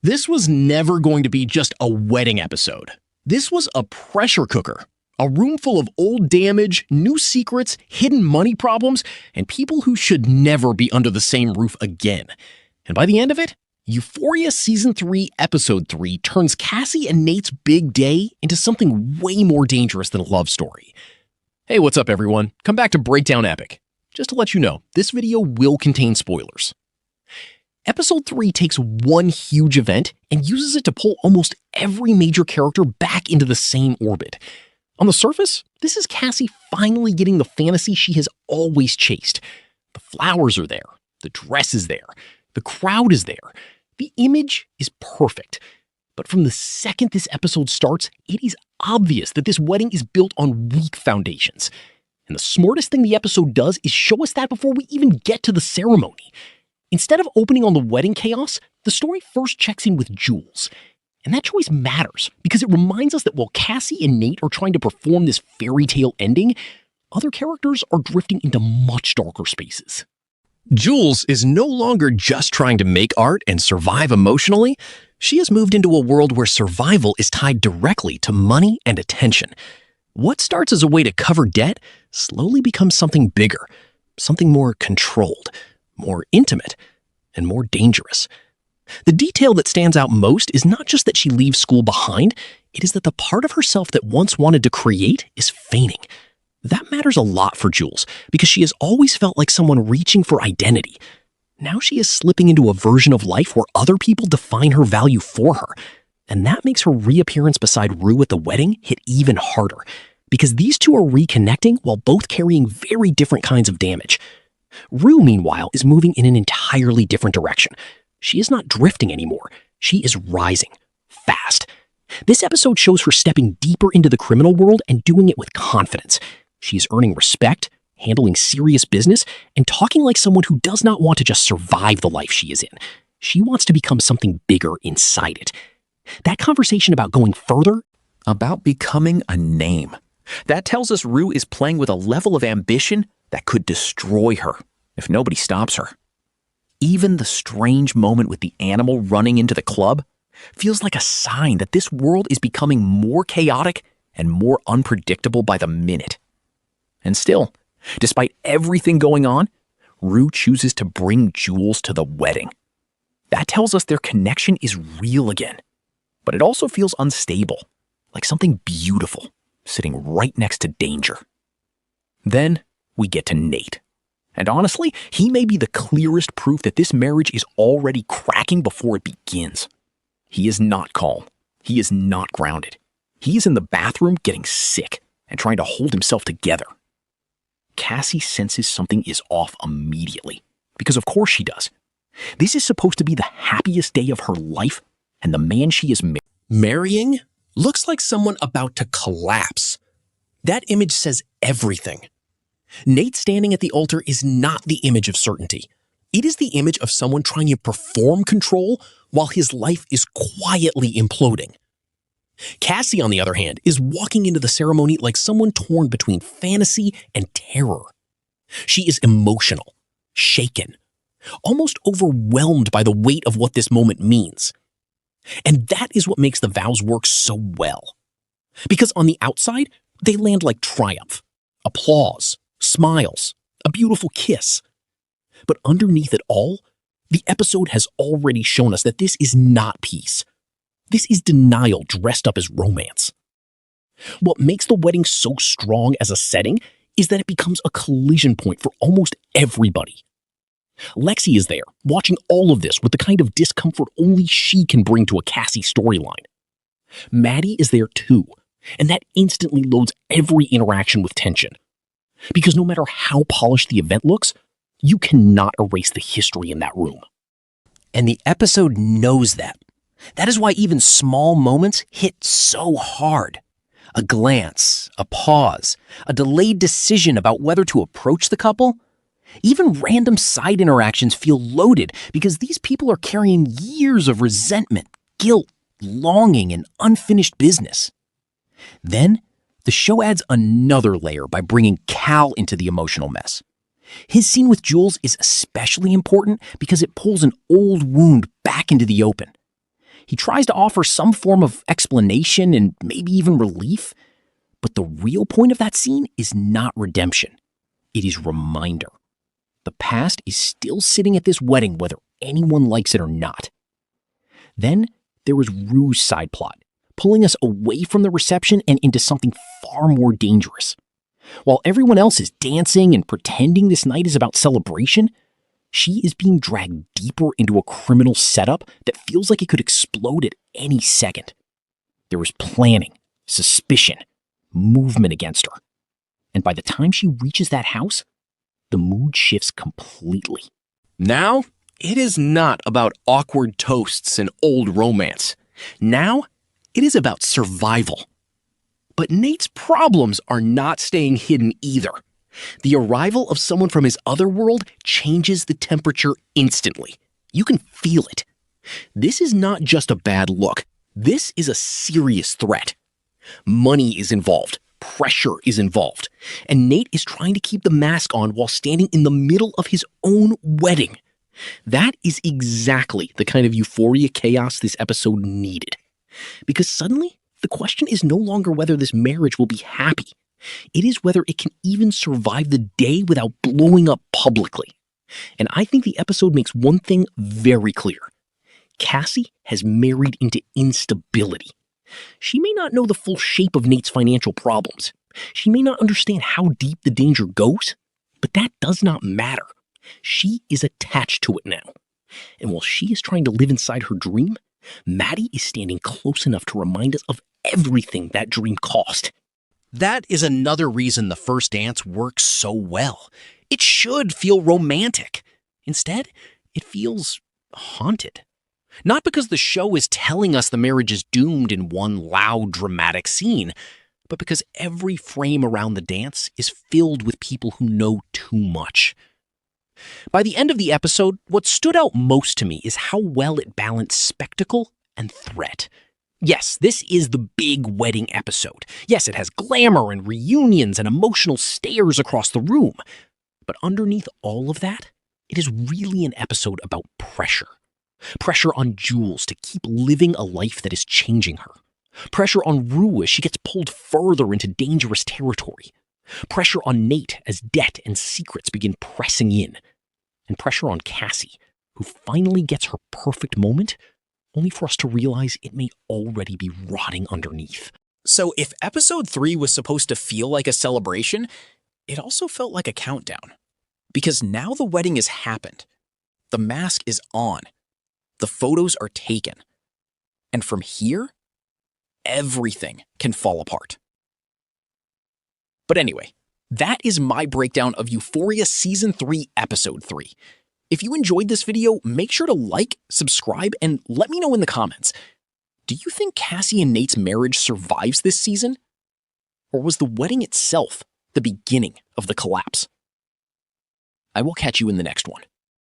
This was never going to be just a wedding episode. This was a pressure cooker. A room full of old damage, new secrets, hidden money problems, and people who should never be under the same roof again. And by the end of it, Euphoria Season 3, Episode 3 turns Cassie and Nate's big day into something way more dangerous than a love story. Hey, what's up everyone? Come back to Breakdown Epic. Just to let you know, this video will contain spoilers. Episode 3 takes one huge event and uses it to pull almost every major character back into the same orbit. On the surface, this is Cassie finally getting the fantasy she has always chased. The flowers are there, the dress is there, the crowd is there, the image is perfect. But from the second this episode starts, it is obvious that this wedding is built on weak foundations. And the smartest thing the episode does is show us that before we even get to the ceremony. Instead of opening on the wedding chaos, the story first checks in with Jules. And that choice matters because it reminds us that while Cassie and Nate are trying to perform this fairy tale ending, other characters are drifting into much darker spaces. Jules is no longer just trying to make art and survive emotionally. She has moved into a world where survival is tied directly to money and attention. What starts as a way to cover debt slowly becomes something bigger, something more controlled, more intimate, and more dangerous. The detail that stands out most is not just that she leaves school behind, it is that the part of herself that once wanted to create is fainting. That matters a lot for Jules because she has always felt like someone reaching for identity. Now she is slipping into a version of life where other people define her value for her. And that makes her reappearance beside Rue at the wedding hit even harder because these two are reconnecting while both carrying very different kinds of damage. Rue, meanwhile, is moving in an entirely different direction. She is not drifting anymore. She is rising, fast. This episode shows her stepping deeper into the criminal world and doing it with confidence. She is earning respect, handling serious business, and talking like someone who does not want to just survive the life she is in. She wants to become something bigger inside it. That conversation about going further, about becoming a name, that tells us Rue is playing with a level of ambition that could destroy her if nobody stops her. Even the strange moment with the animal running into the club feels like a sign that this world is becoming more chaotic and more unpredictable by the minute. And still, despite everything going on, Rue chooses to bring Jules to the wedding. That tells us their connection is real again. But it also feels unstable, like something beautiful sitting right next to danger. Then we get to Nate. And honestly, he may be the clearest proof that this marriage is already cracking before it begins. He is not calm. He is not grounded. He is in the bathroom getting sick and trying to hold himself together. Cassie senses something is off immediately, because of course she does. This is supposed to be the happiest day of her life, and the man she is marrying looks like someone about to collapse. That image says everything. Nate standing at the altar is not the image of certainty. It is the image of someone trying to perform control while his life is quietly imploding. Cassie, on the other hand, is walking into the ceremony like someone torn between fantasy and terror. She is emotional, shaken, almost overwhelmed by the weight of what this moment means. And that is what makes the vows work so well. Because on the outside, they land like triumph, applause, smiles, a beautiful kiss. But underneath it all, the episode has already shown us that this is not peace. This is denial dressed up as romance. What makes the wedding so strong as a setting is that it becomes a collision point for almost everybody. Lexi is there, watching all of this with the kind of discomfort only she can bring to a Cassie storyline. Maddie is there too, and that instantly loads every interaction with tension. Because no matter how polished the event looks, you cannot erase the history in that room. And the episode knows that. That is why even small moments hit so hard. A glance, a pause, a delayed decision about whether to approach the couple. Even random side interactions feel loaded because these people are carrying years of resentment, guilt, longing, and unfinished business. Then, the show adds another layer by bringing Cal into the emotional mess. His scene with Jules is especially important because it pulls an old wound back into the open. He tries to offer some form of explanation and maybe even relief. But the real point of that scene is not redemption. It is reminder. The past is still sitting at this wedding whether anyone likes it or not. Then there was Rue's side plot, pulling us away from the reception and into something far more dangerous. While everyone else is dancing and pretending this night is about celebration, she is being dragged deeper into a criminal setup that feels like it could explode at any second. There is planning, suspicion, movement against her. And by the time she reaches that house, the mood shifts completely. Now, it is not about awkward toasts and old romance. Now, it is about survival. But Nate's problems are not staying hidden either. The arrival of someone from his other world changes the temperature instantly. You can feel it. This is not just a bad look. This is a serious threat. Money is involved. Pressure is involved. And Nate is trying to keep the mask on while standing in the middle of his own wedding. That is exactly the kind of euphoria chaos this episode needed. Because suddenly, the question is no longer whether this marriage will be happy. It is whether it can even survive the day without blowing up publicly. And I think the episode makes one thing very clear. Cassie has married into instability. She may not know the full shape of Nate's financial problems. She may not understand how deep the danger goes, but that does not matter. She is attached to it now. And while she is trying to live inside her dream, Maddie is standing close enough to remind us of everything that dream cost. That is another reason the first dance works so well. It should feel romantic. Instead, it feels haunted. Not because the show is telling us the marriage is doomed in one loud, dramatic scene, but because every frame around the dance is filled with people who know too much. By the end of the episode, what stood out most to me is how well it balanced spectacle and threat. Yes, this is the big wedding episode. Yes, it has glamour and reunions and emotional stares across the room. But underneath all of that, it is really an episode about pressure. Pressure on Jules to keep living a life that is changing her. Pressure on Rue as she gets pulled further into dangerous territory. Pressure on Nate as debt and secrets begin pressing in. And pressure on Cassie, who finally gets her perfect moment, only for us to realize it may already be rotting underneath. So if episode 3 was supposed to feel like a celebration, it also felt like a countdown. Because now the wedding has happened. The mask is on. The photos are taken. And from here, everything can fall apart. But anyway, that is my breakdown of Euphoria Season 3, Episode 3. If you enjoyed this video, make sure to like, subscribe, and let me know in the comments. Do you think Cassie and Nate's marriage survives this season? Or was the wedding itself the beginning of the collapse? I will catch you in the next one.